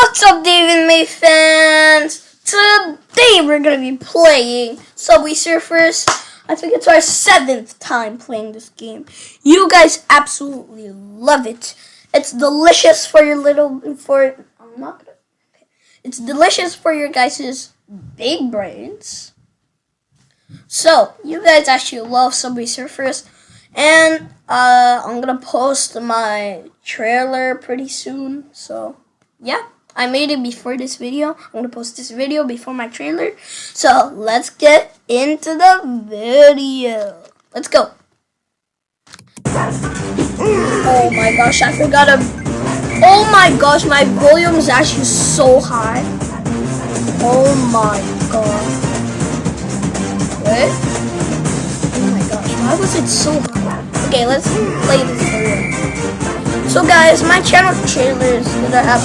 What's up, David May fans? Today we're gonna be playing Subway Surfers. I think it's our 7th time playing this game. You guys absolutely love it. It's delicious for your It's delicious for your guys' big brains. So you guys actually love Subway Surfers, and I'm gonna post my trailer pretty soon. So yeah, I made it before this video. I'm gonna post this video before my trailer. So let's get into the video. Let's go. Oh my gosh, I forgot to. Oh my gosh, my volume is actually so high. Oh my god. What? Oh my gosh, why was it so high? Okay, let's play this video. So guys, my channel trailer is gonna have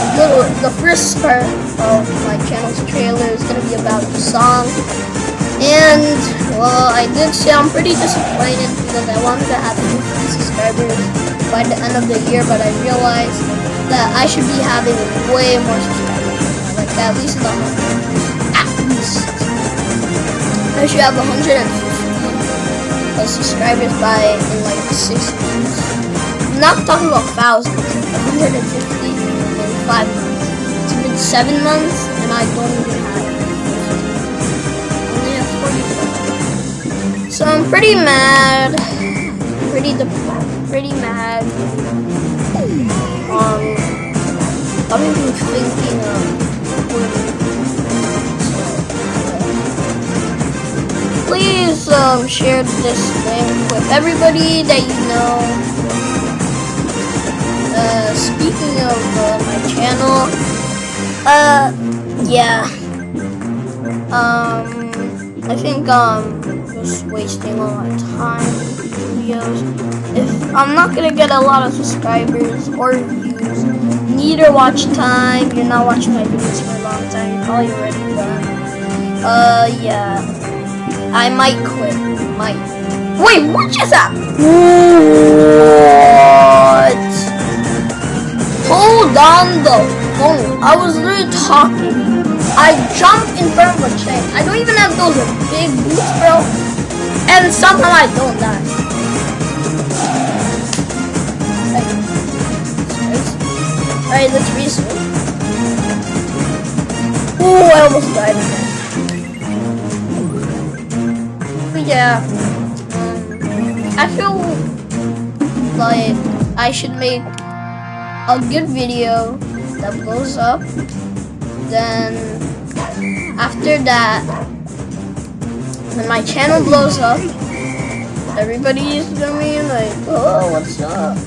the first part of my channel's trailer is gonna be about the song. And well, I did say I'm pretty disappointed because I wanted to have 50 subscribers by the end of the year, but I realized that I should be having way more subscribers. Like at least 100. At least. I should have 150 subscribers by in like 6 months. I'm not talking about thousands. 150 in 5 months. It's been 7 months and I don't even have it. Only have 44. So I'm pretty mad. Pretty mad. I'm even thinking of quitting. Please share this link with everybody that you know. Speaking of my channel, yeah. I think just wasting all my time with videos. If I'm not gonna get a lot of subscribers or views, neither watch time. You're not watching my videos for a long time. You're probably already done. Yeah. I might quit. Might. Wait, what just happened? What? Hold on the phone. I was literally talking. I jumped in front of a train. I don't even have those big boots, bro. And somehow I don't die. Alright, let's restart. Ooh, I almost died again. Yeah, I feel like I should make a good video that blows up. Then after that, when my channel blows up, everybody's gonna be like, oh, what's up?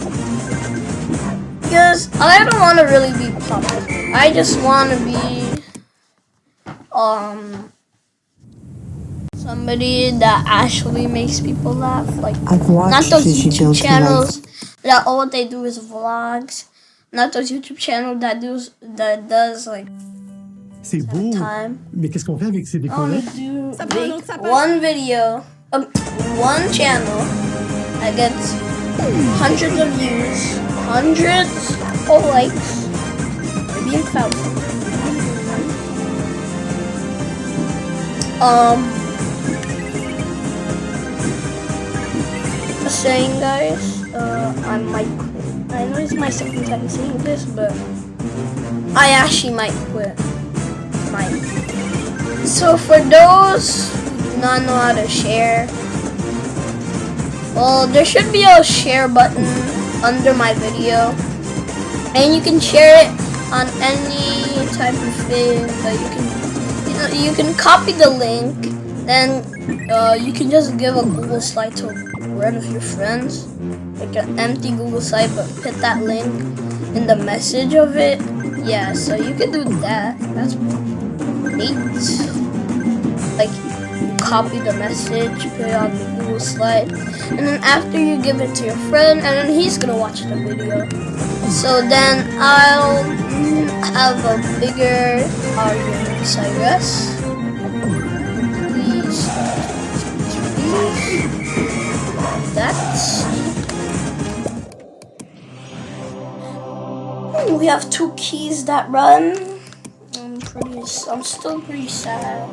Because I don't want to really be popular. I just want to be somebody that actually makes people laugh, like not those YouTube channels that all they do is vlogs, not those YouTube channels that does like c'est beau, mais qu'est-ce qu'on fait avec ces décors-là? One video, one channel that gets hundreds of views, hundreds of likes, maybe 1,000. Saying guys, I might quit. I know it's my second time saying this, but I actually might quit. Might. So for those who do not know how to share, well, there should be a share button under my video, and you can share it on any type of thing. But you can copy the link, then you can just give a Google slide to one of your friends, like an empty Google slide, but put that link in the message of it. Yeah, so you can do that. That's neat. Like, you copy the message, put it on the Google slide, and then after you give it to your friend, and then he's gonna watch the video. So then I'll have a bigger audience, I guess. Please. We have 2 keys that run. I'm still pretty sad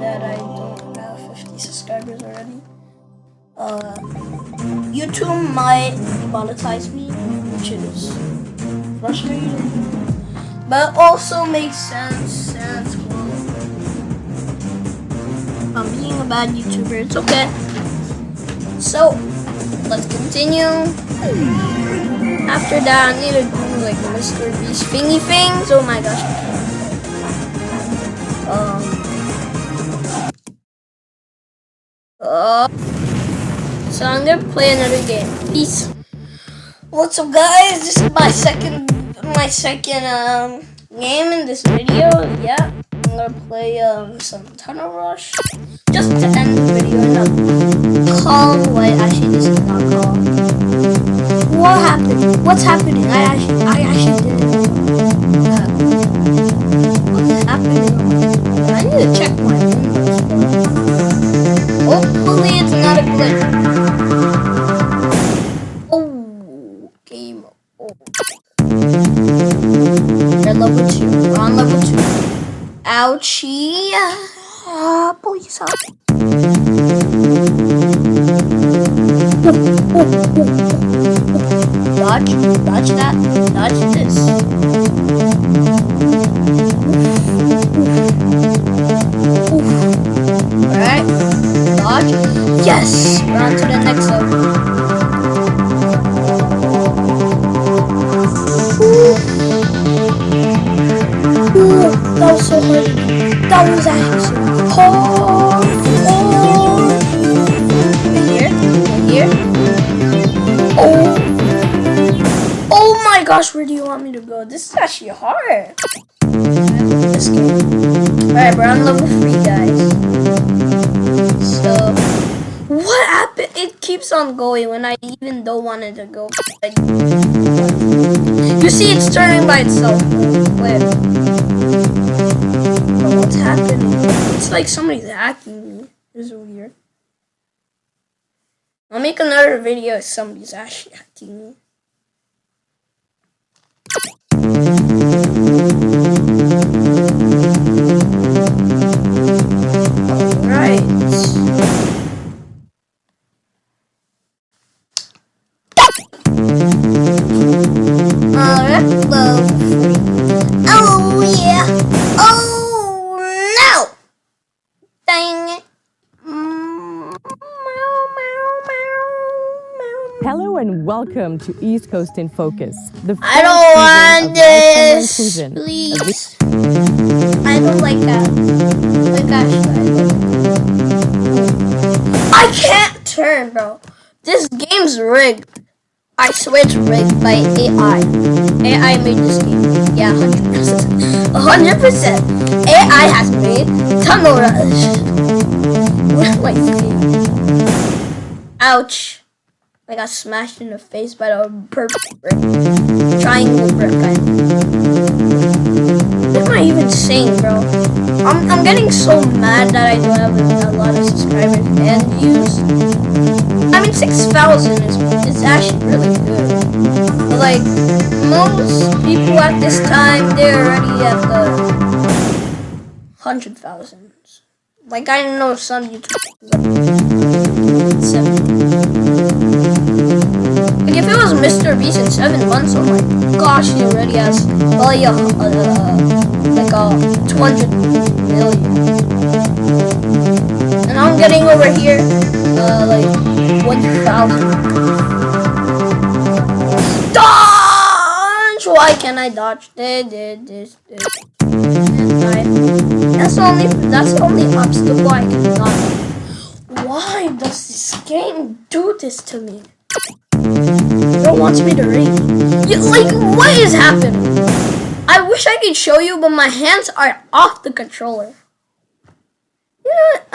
that I don't have 50 subscribers already. YouTube might demonetize me, which is frustrating, but also makes sense. Well, I'm being a bad YouTuber. It's okay. So let's continue. After that, I need to do like Mr. Beast thingy things. Oh my gosh. So I'm gonna play another game. Peace. What's up, guys? This is my second game in this video. Yeah, I'm gonna play some Tunnel Rush. Just to end the video, not call. Wait, actually, this is not call. What happened? What's happening? I actually didn't know what happened. What is happening? I need to check my windows. Hopefully it's not a glitch. Oh, game over. We're level 2. We're on level 2. Ouchie. Please help. Dodge that, dodge this. Alright, dodge. Yes! We're on to the next level. Ooh, that was so hard. That was actually hard. Here. Oh my gosh, where do you want me to go? This is actually hard. This game. Alright, we're on level 3, guys. So, what happened? It keeps on going when I even don't want it to go. You see, it's turning by itself. Wait. What's happening? It's like somebody's hacking me. This is weird. I'll make another video if somebody's actually hacking me. Alright. Alright, level 3. Oh yeah! Oh no! Dang it! Hello and welcome to East Coast in Focus. I don't want this, please. I don't like that. Like I can't turn, bro. This game's rigged. I swear it's rigged by AI. AI made this game. Yeah, 100%. 100%. AI has made Tunnel Rush. What am I saying? Ouch. I got smashed in the face by the purple brick. Triangle brick. What am I even saying, bro? I'm getting so mad that I don't have a lot of subscribers and views. I mean, 6,000 is actually really good. But like, most people at this time, they're already at the 100,000s. Like, I know some YouTubers like 7. Like, if it was Mr. Beast in 7 months, oh my gosh, he already has probably like 200 million. And I'm getting over here, like 1,000. Dodge! Why can't I dodge? This. That's the only obstacle I cannot. Why does this game do this to me? It wants me to read. Like, what is happening? I wish I could show you, but my hands are off the controller. You know what?